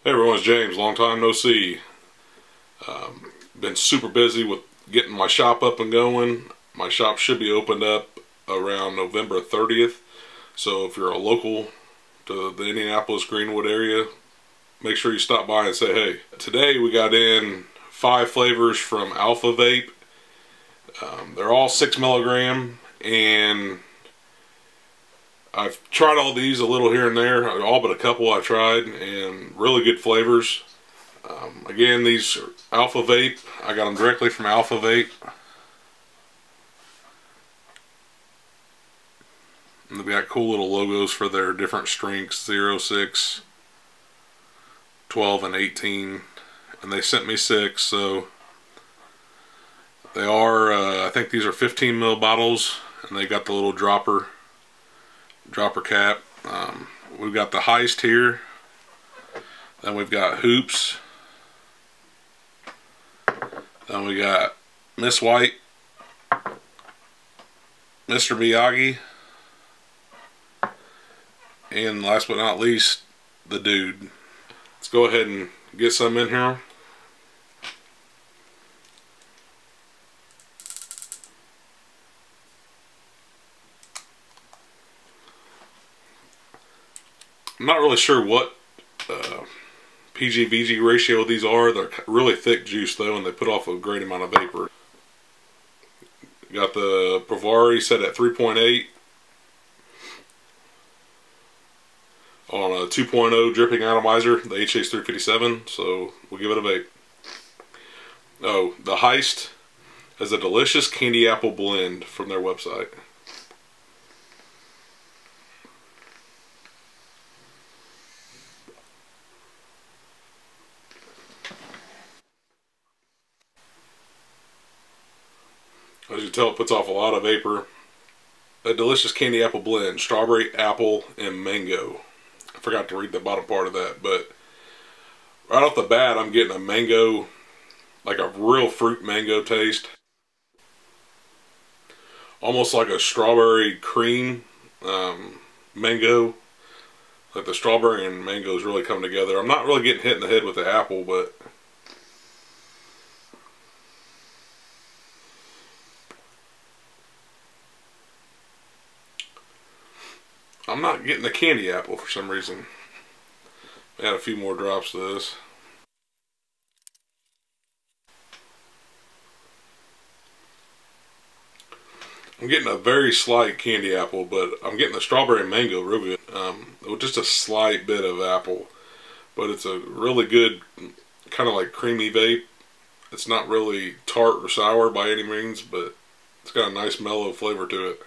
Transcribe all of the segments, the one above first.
Hey everyone, it's James. Long time no see. Been super busy with getting my shop up and going. My shop should be opened up around November 30th. So if you're a local to the Indianapolis Greenwood area, make sure you stop by and say hey. Today we got in 5 flavors from Alpha Vape. They're all 6 milligram, and I've tried all these a little here and there, all but a couple I tried, and really good flavors. Again, these are Alpha Vape. I got them directly from Alpha Vape. And they've got cool little logos for their different strengths, 0, 6, 12, and 18. And they sent me 6, so they are, I think these are 15 ml bottles, and they got the little dropper cap. We've got the Heist here, then we've got Hoops, then we got Miss White, Mr. Miyagi, and last but not least, the Dude. Let's go ahead and get some in here. I'm not really sure what PG-VG ratio these are. They're really thick juice though, and they put off a great amount of vapor. Got the Provari set at 3.8 on a 2.0 dripping atomizer, the HH357, so we'll give it a vape. Oh, the Heist is a delicious candy apple blend from their website. As you can tell, it puts off a lot of vapor. A delicious candy apple blend, strawberry, apple, and mango. I forgot to read the bottom part of that, but right off the bat, I'm getting a mango, like a real fruit mango taste. Almost like a strawberry cream mango. Like the strawberry and mangoes really come together. I'm not really getting hit in the head with the apple, but I'm not getting the candy apple for some reason. Add a few more drops to this. I'm getting a very slight candy apple, but I'm getting the strawberry and mango real good. With just a slight bit of apple, but it's a really good kind of like creamy vape. It's not really tart or sour by any means, but it's got a nice mellow flavor to it.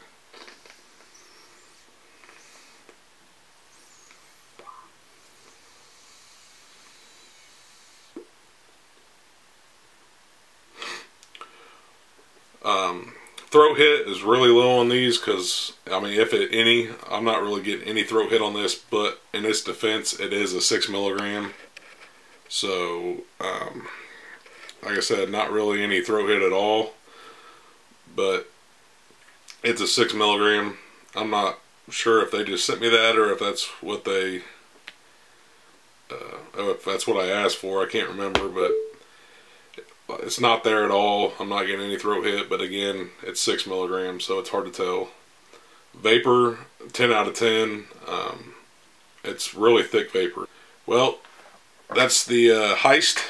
Throat hit is really low on these because, I mean, if it any, I'm not really getting any throat hit on this, but in its defense, it is a 6 milligram. So, like I said, not really any throat hit at all, but it's a 6 milligram. I'm not sure if they just sent me that or if that's what they, if that's what I asked for. I can't remember, but it's not there at all. I'm not getting any throat hit, but again, it's 6 milligrams, so it's hard to tell. Vapor, 10 out of 10. It's really thick vapor. Well, that's the Heist.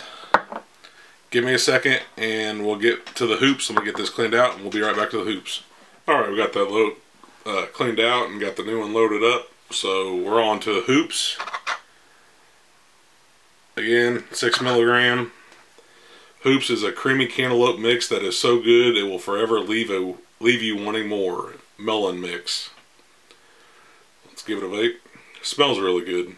Give me a second, and we'll get to the Hoops. Let me get this cleaned out, and we'll be right back to the Hoops. Alright, we got that cleaned out and got the new one loaded up. So we're on to the Hoops. Again, 6 milligram. Hoops is a creamy cantaloupe mix that is so good it will forever leave you wanting more. Melon mix. Let's give it a vape. It smells really good.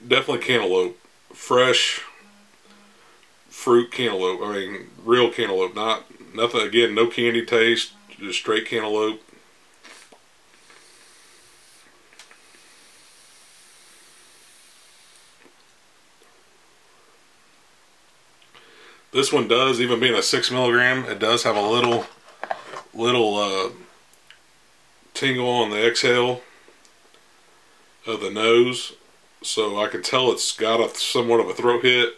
Definitely cantaloupe. Fresh fruit cantaloupe. I mean, real cantaloupe. Nothing, again, no candy taste. just straight cantaloupe. This one does, even being a 6 milligram, it does have a little tingle on the exhale of the nose, so I can tell it's got a somewhat of a throat hit,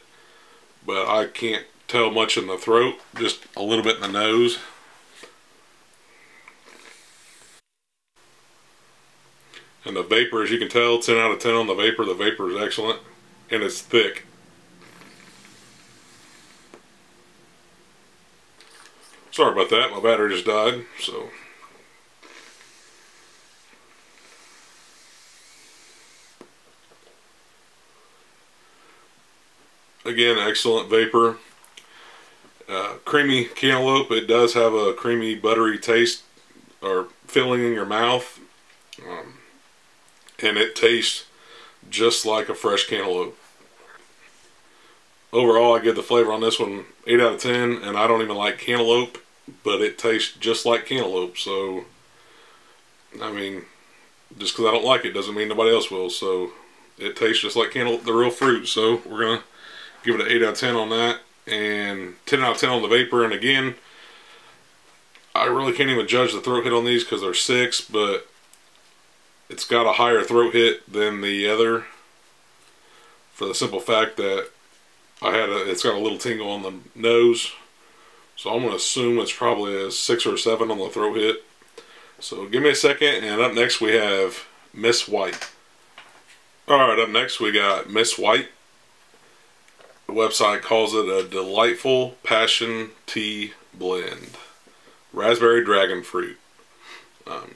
but I can't tell much in the throat, just a little bit in the nose. And the vapor, as you can tell, 10 out of 10 on the vapor. The vapor is excellent, and it's thick. Sorry about that, my battery just died, so. Again, excellent vapor. Creamy cantaloupe. It does have a creamy, buttery taste or feeling in your mouth. And it tastes just like a fresh cantaloupe. Overall, I give the flavor on this one 8 out of 10, and I don't even like cantaloupe, but it tastes just like cantaloupe. So, I mean, just because I don't like it doesn't mean nobody else will. So, it tastes just like cantaloupe, the real fruit. So, we're going to give it an 8 out of 10 on that, and 10 out of 10 on the vapor. And again, I really can't even judge the throat hit on these because they're 6, but it's got a higher throat hit than the other, for the simple fact that it's got a little tingle on the nose. So I'm going to assume it's probably a 6 or 7 on the throat hit. So give me a second, and up next we have Miss White. Alright, up next we got Miss White. The website calls it a delightful passion tea blend. Raspberry dragon fruit.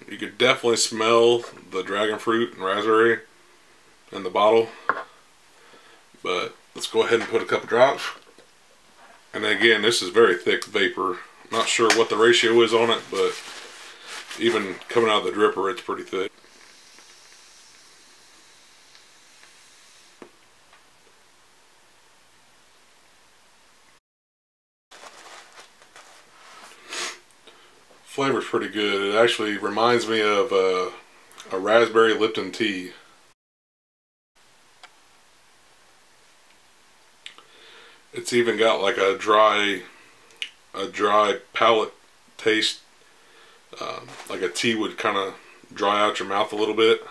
You could definitely smell the dragon fruit and raspberry in the bottle. But let's go ahead and put a couple drops. And again, this is very thick vapor. Not sure what the ratio is on it, but even coming out of the dripper, it's pretty thick. Flavor's pretty good. It actually reminds me of a raspberry Lipton tea. It's even got like a dry palate taste, like a tea would kind of dry out your mouth a little bit.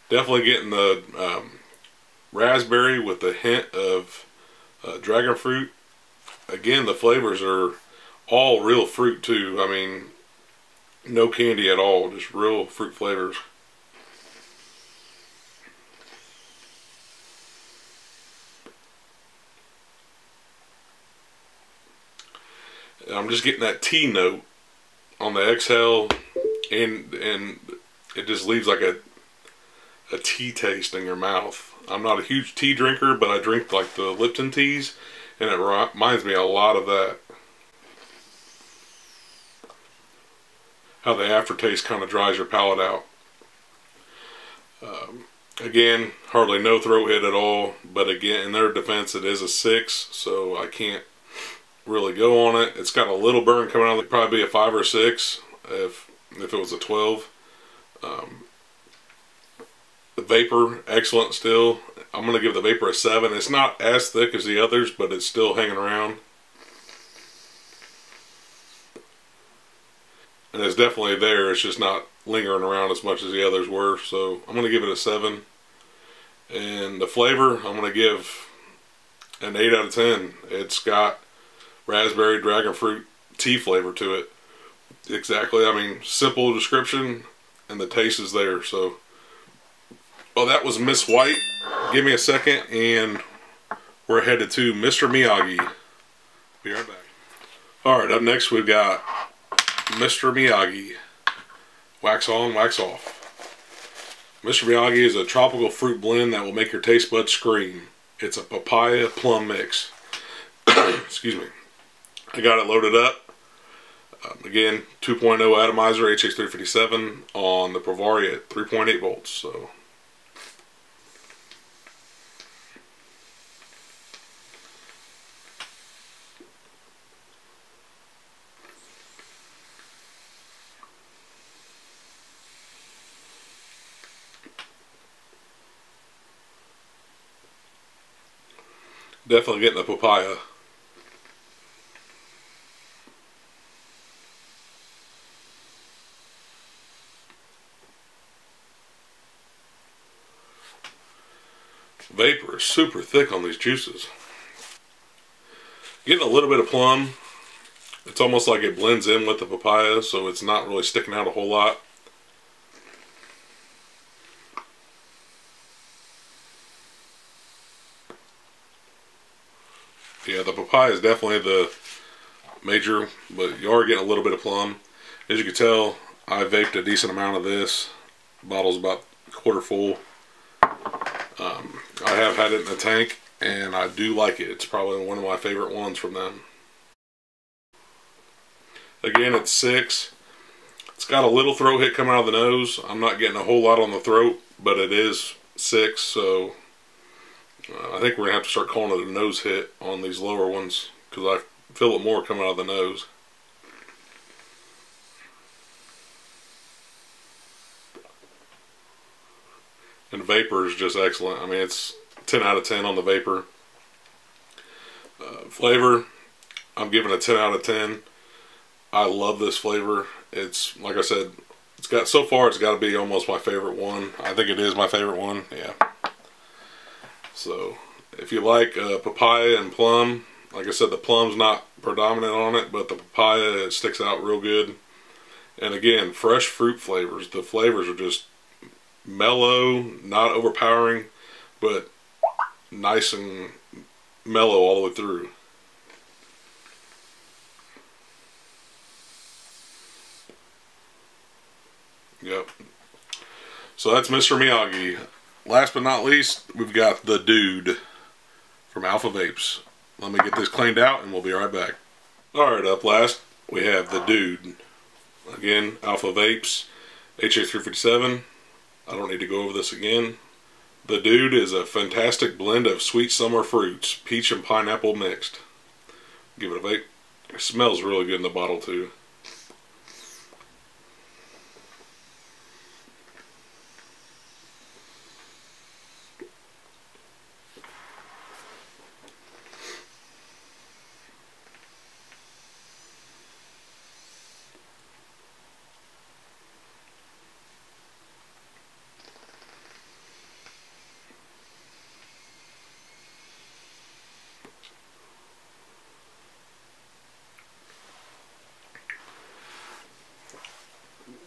Definitely getting the raspberry with a hint of dragon fruit. Again, the flavors are all real fruit too. I mean, no candy at all, just real fruit flavors. And I'm just getting that tea note on the exhale, and it just leaves like a tea taste in your mouth. I'm not a huge tea drinker, but I drink like the Lipton teas, and it reminds me a lot of that. How the aftertaste kind of dries your palate out. Again, hardly no throat hit at all, but again, in their defense, it is a 6, so I can't really go on it. It's got a little burn coming out. It'd probably be a 5 or 6 if it was a 12. The vapor, excellent still. I'm going to give the vapor a 7. It's not as thick as the others, but it's still hanging around. And it's definitely there. It's just not lingering around as much as the others were. So I'm going to give it a 7. And the flavor, I'm going to give an 8 out of 10. It's got raspberry dragon fruit tea flavor to it. Exactly. I mean, simple description, and the taste is there. So, well, that was Miss White. Give me a second, and we're headed to Mr. Miyagi. Be right back. Alright, up next we've got Mr. Miyagi. Wax on, wax off. Mr. Miyagi is a tropical fruit blend that will make your taste buds scream. It's a papaya plum mix. Excuse me. I got it loaded up. Again, 2.0 atomizer, HX357 on the Provari at 3.8 volts. So, Definitely getting the papaya. Vapor is super thick on these juices. Getting a little bit of plum. It's almost like it blends in with the papaya, so it's not really sticking out a whole lot. Yeah, the papaya is definitely the major, but you are getting a little bit of plum. As you can tell, I vaped a decent amount of this. Bottle's about a quarter full. I have had it in the tank, and I do like it. It's probably one of my favorite ones from them. Again, it's 6. It's got a little throat hit coming out of the nose. I'm not getting a whole lot on the throat, but it is 6, so I think we're going to have to start calling it a nose hit on these lower ones, because I feel it more coming out of the nose. And vapor is just excellent. I mean, it's 10 out of 10 on the vapor. Flavor, I'm giving a 10 out of 10. I love this flavor. It's, like I said, so far it's got to be almost my favorite one. I think it is my favorite one, yeah. So, if you like papaya and plum, like I said, the plum's not predominant on it, but the papaya, it sticks out real good. And again, fresh fruit flavors. The flavors are just mellow, not overpowering, but nice and mellow all the way through. Yep. So that's Mr. Miyagi. Last but not least, we've got the Dude from Alpha Vapes. Let me get this cleaned out and we'll be right back. Alright, up last, we have the Dude. Again, Alpha Vapes, HA357. I don't need to go over this again. The Dude is a fantastic blend of sweet summer fruits, peach and pineapple mixed. Give it a vape. It smells really good in the bottle too.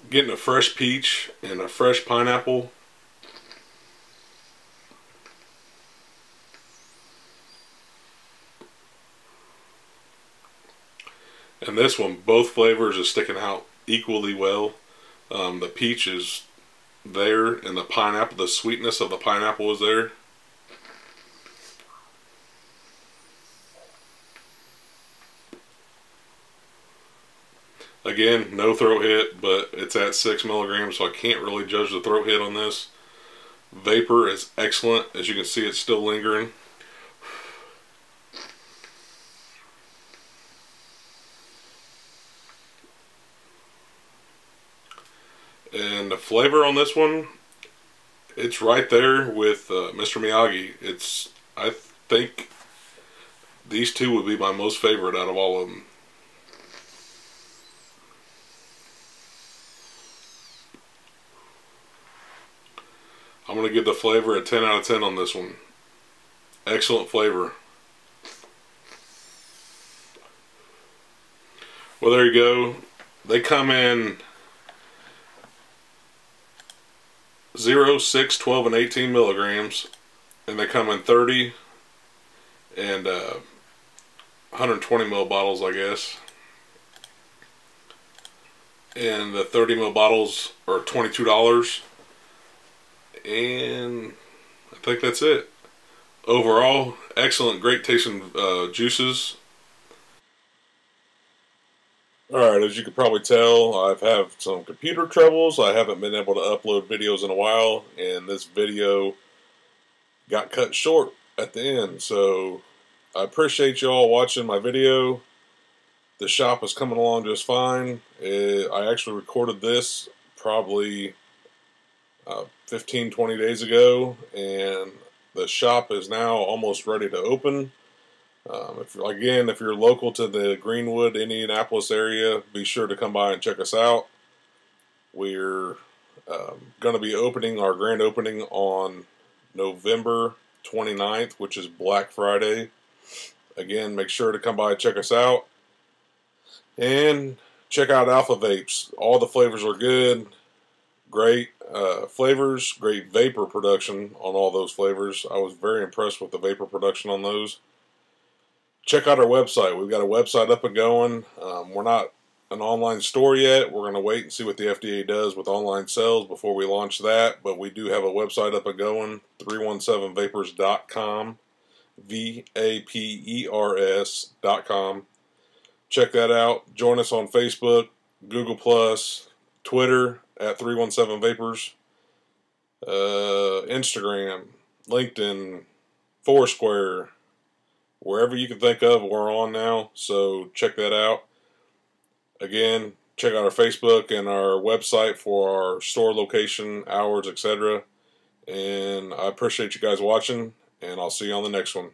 Getting a fresh peach and a fresh pineapple. And this one, both flavors are sticking out equally well. The peach is there, and the pineapple, the sweetness of the pineapple is there. Again, no throat hit, but it's at 6 milligrams, so I can't really judge the throat hit on this. Vapor is excellent. As you can see, it's still lingering. And the flavor on this one, it's right there with Mr. Miyagi. I think these two would be my most favorite out of all of them. I'm going to give the flavor a 10 out of 10 on this one. Excellent flavor. Well, there you go. They come in 0, 6, 12, and 18 milligrams. And they come in 30 and 120 ml bottles, I guess. And the 30 ml bottles are $22. And I think that's it. Overall, excellent, great tasting juices. Alright, as you can probably tell, I've had some computer troubles. I haven't been able to upload videos in a while, and this video got cut short at the end. So, I appreciate you all watching my video. The shop is coming along just fine. I actually recorded this probably 15-20 days ago, and the shop is now almost ready to open. If you're local to the Greenwood, Indianapolis area, be sure to come by and check us out. We're going to be opening our grand opening on November 29th, which is Black Friday. Again, make sure to come by and check us out. And check out Alpha Vapes. All the flavors are good. Great flavors, great vapor production on all those flavors. I was very impressed with the vapor production on those. Check out our website. We've got a website up and going. We're not an online store yet. We're going to wait and see what the FDA does with online sales before we launch that. But we do have a website up and going, 317vapors.com, VAPERS.com. Check that out. Join us on Facebook, Google+, Twitter at 317vapors, Instagram, LinkedIn, Foursquare, wherever you can think of, we're on now. So check that out. Again, check out our Facebook and our website for our store location, hours, etc. And I appreciate you guys watching, and I'll see you on the next one.